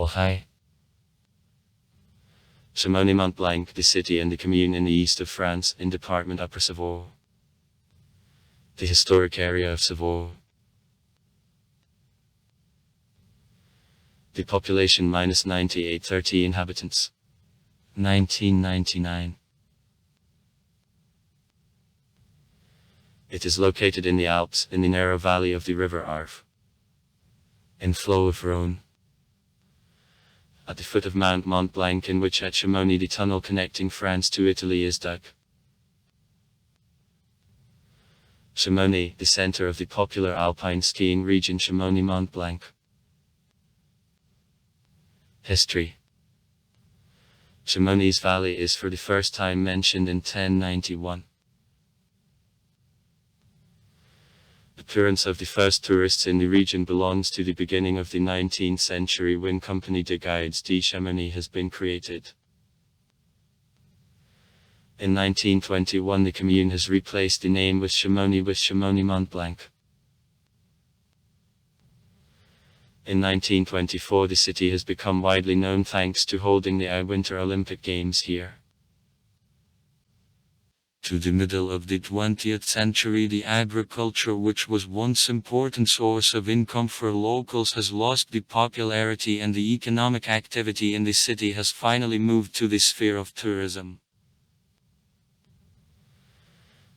or high. Chamonix Mont Blanc, the city and the commune in the east of France, in department Upper Savoie. The historic area of Savoie. The population -98, 30 inhabitants. 1999. It is located in the Alps, in the narrow valley of the river Arve, in flow of Rhône. At the foot of Mount Mont Blanc, in which at Chamonix the tunnel connecting France to Italy is dug. Chamonix, the center of the popular alpine skiing region Chamonix Mont Blanc. History. Chamonix Valley is for the first time mentioned in 1091. Appearance of the first tourists in the region belongs to the beginning of the 19th century, when Compagnie de Guides de Chamonix has been created. In 1921 the commune has replaced the name with Chamonix Mont Blanc. In 1924 the city has become widely known thanks to holding the Winter Olympic Games here. To the middle of the 20th century the agriculture, which was once an important source of income for locals, has lost the popularity, and the economic activity in the city has finally moved to the sphere of tourism.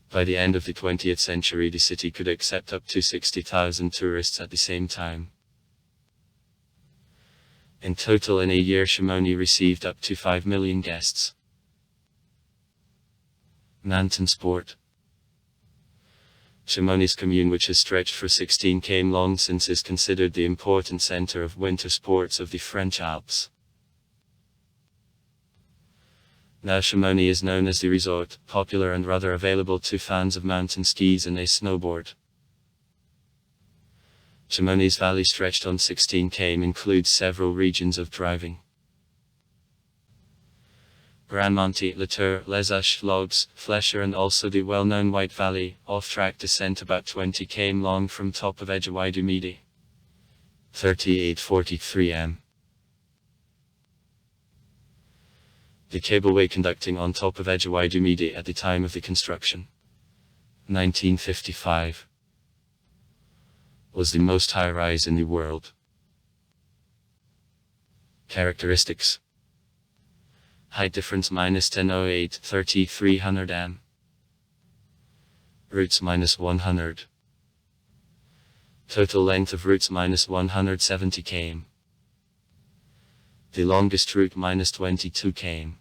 By the end of the 20th century the city could accept up to 60,000 tourists at the same time. In total in a year Chamonix received up to 5 million guests. Mountain sport. Chamonix commune, which has stretched for 16 km long since, is considered the important center of winter sports of the French Alps. Now Chamonix is known as the resort, popular and rather available to fans of mountain skis and a snowboard. Chamonix Valley, stretched on 16 km, includes several regions of driving. Grand Monte, La Tour, Les Uches, Logs, Flesher, and also the well-known White Valley, off-track descent about 20 km long from top of Edgeway du Midi. 3843 m. The cableway conducting on top of Edgeway du Midi at the time of the construction, 1955, was the most high-rise in the world. Characteristics. Height difference -1008, 3300 m. Routes -100. Total length of routes -170 km. The longest route -22 km.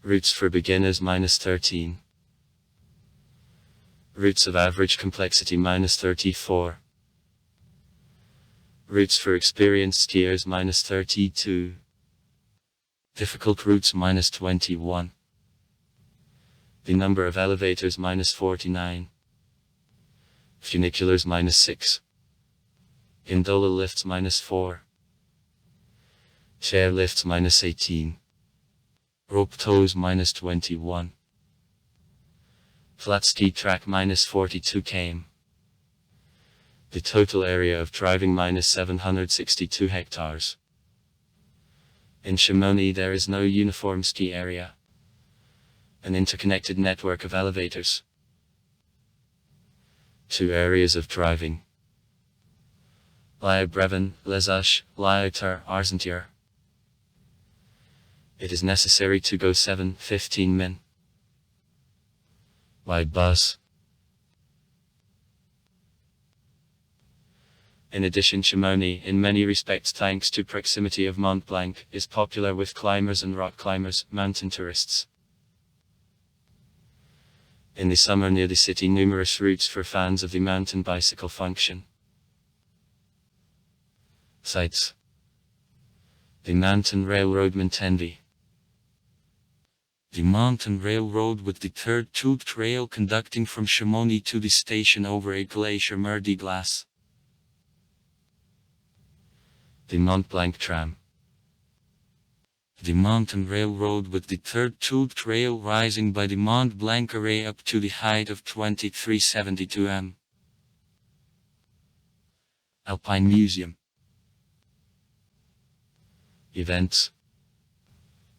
Routes for beginners -13. Routes of average complexity -34. Routes for experienced skiers -32. Difficult routes -21. The number of elevators -49. Funiculars -6. Gondola lifts -4. Chair lifts -18. Rope tows -21. Flat ski track -42 km. The total area of driving -762 hectares. In Chamonix there is no uniform ski area. An interconnected network of elevators. 2 areas of driving. La Brevin, Les Uches, La Hauteur, Argentière. It is necessary to go 7-15 min. By bus. In addition, Chamonix, in many respects thanks to proximity of Mont Blanc, is popular with climbers and rock climbers, mountain tourists. In the summer near the city numerous routes for fans of the mountain bicycle function. Sites. The Mountain Railroad Montenvi. The mountain railroad with the third tube trail conducting from Chamonix to the station over a glacier Mer de Glace. The Mont Blanc tram. The mountain railroad with the third tube trail rising by the Mont Blanc array up to the height of 2372 m. Alpine Museum. Events: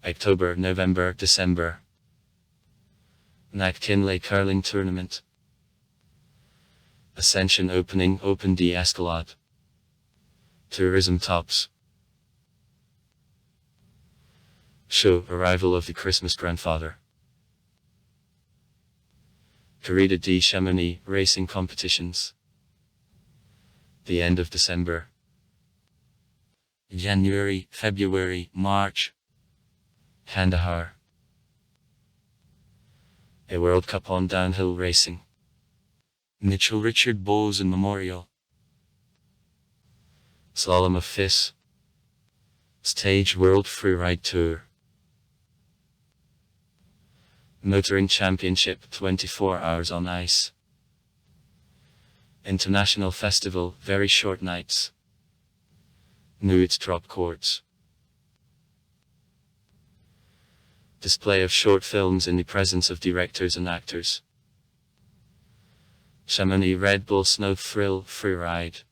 October, November, December. Night Kinley Curling Tournament. Ascension Opening, Open d'Escalade. Tourism Tops. Show, Arrival of the Christmas Grandfather. Corrida de Chamonix, Racing Competitions. The end of December. January, February, March. Kandahar. A World Cup on downhill racing. Mitchell Richard Bosen Memorial. Slalom of Fis. Stage World Freeride Tour. Motoring Championship, 24 hours on ice. International Festival, very short nights. Nuits Drop Courts. Display of short films in the presence of directors and actors. Chamonix Red Bull Snow Thrill Freeride.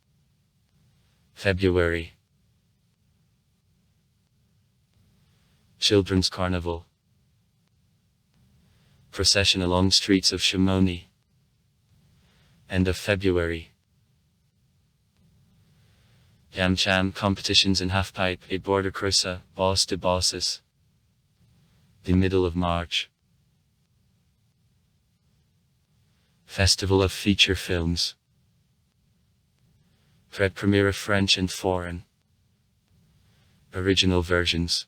February. Children's Carnival. Procession along streets of Chamonix. End of February. Yam Cham competitions in halfpipe, a border cruiser, boss de bosses. The middle of March. Festival of Feature Films. Premiere French and foreign. Original versions.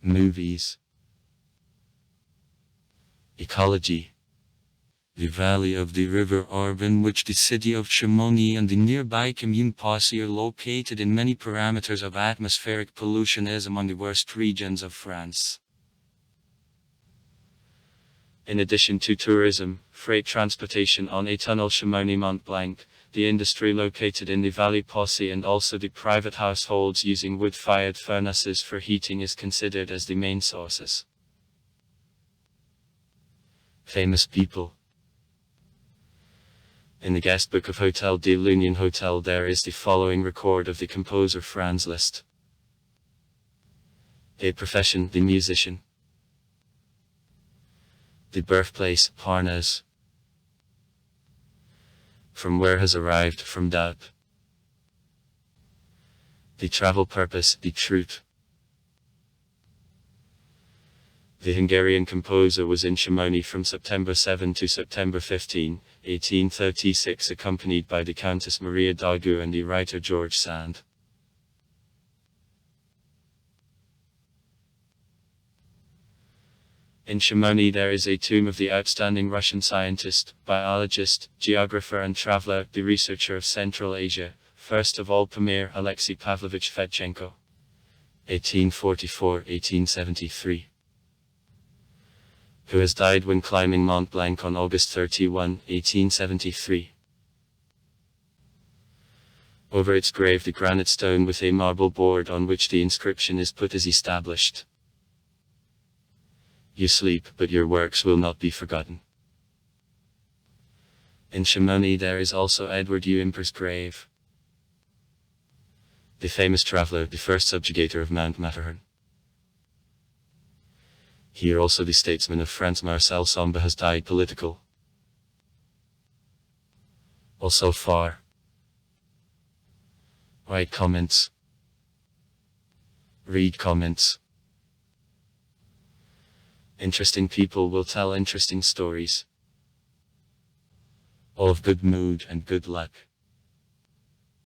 Movies. Ecology. The valley of the river Arve, in which the city of Chamonix and the nearby commune Passy are located in many parameters of atmospheric pollution, is among the worst regions of France. In addition to tourism, freight transportation on a tunnel Chamonix Mont Blanc, the industry located in the valley Passy and also the private households using wood-fired furnaces for heating is considered as the main sources. Famous people. In the guest book of Hotel de l'Union Hotel there is the following record of the composer Franz Liszt. A profession, the musician. The birthplace, Parnas. From where has arrived, from Doubt. The travel purpose, the truth. The Hungarian composer was in Chamonix from September 7 to September 15, 1836, accompanied by the Countess Maria Dargu and the writer George Sand. In Chamonix there is a tomb of the outstanding Russian scientist, biologist, geographer and traveler, the researcher of Central Asia, first of all Pamir Alexei Pavlovich Fedchenko. 1844-1873. Who has died when climbing Mont Blanc on August 31, 1873. Over its grave the granite stone with a marble board on which the inscription is put is established. You sleep, but your works will not be forgotten. In Chamonix there is also Edward Uimper's grave. The famous traveller, the first subjugator of Mount Matterhorn. Here also the statesman of France Marcel Sombre has died political. Also far. Write comments. Read comments. Interesting people will tell interesting stories. All of good mood and good luck.